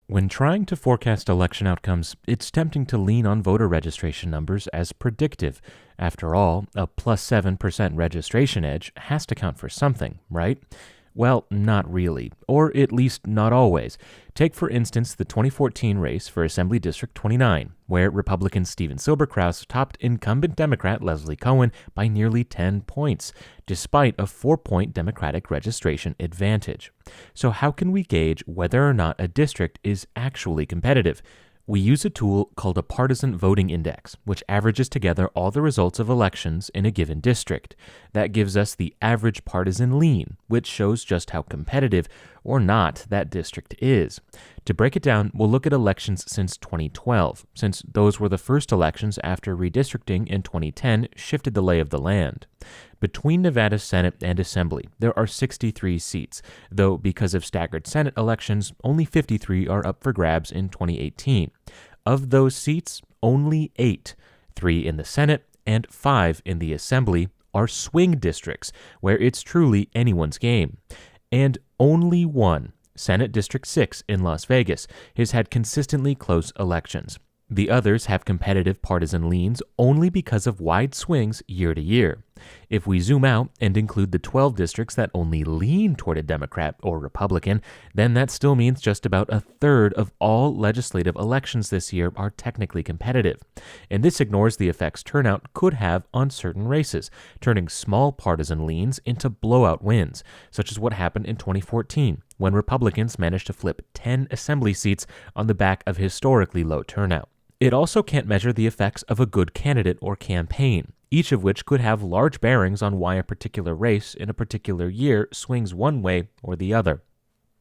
When trying to forecast election outcomes, it's tempting to lean on voter registration numbers as predictive. After all, a plus 7% registration edge has to count for something, right? Well, not really, or at least not always. Take, for instance, the 2014 race for Assembly District 29, where Republican Steven Silberkraus topped incumbent Democrat Leslie Cohen by nearly 10 points, despite a 4-point Democratic registration advantage. So how can we gauge whether or not a district is actually competitive? We use a tool called a partisan voting index, which averages together all the results of elections in a given district. That gives us the average partisan lean, which shows just how competitive or not that district is. To break it down, we'll look at elections since 2012, since those were the first elections after redistricting in 2010 shifted the lay of the land. Between Nevada's Senate and Assembly, there are 63 seats, though because of staggered Senate elections, only 53 are up for grabs in 2018. Of those seats, only 8, 3 in the Senate and 5 in the Assembly, are swing districts, where it's truly anyone's game. And only one, Senate District 6 in Las Vegas, has had consistently close elections. The others have competitive partisan leans only because of wide swings year to year. If we zoom out and include the 12 districts that only lean toward a Democrat or Republican, then that still means just about a third of all legislative elections this year are technically competitive. And this ignores the effects turnout could have on certain races, turning small partisan leans into blowout wins, such as what happened in 2014, when Republicans managed to flip 10 assembly seats on the back of historically low turnout. It also can't measure the effects of a good candidate or campaign, each of which could have large bearings on why a particular race in a particular year swings one way or the other.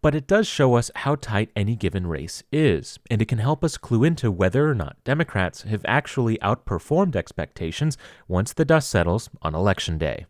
But it does show us how tight any given race is, and it can help us clue into whether or not Democrats have actually outperformed expectations once the dust settles on Election Day.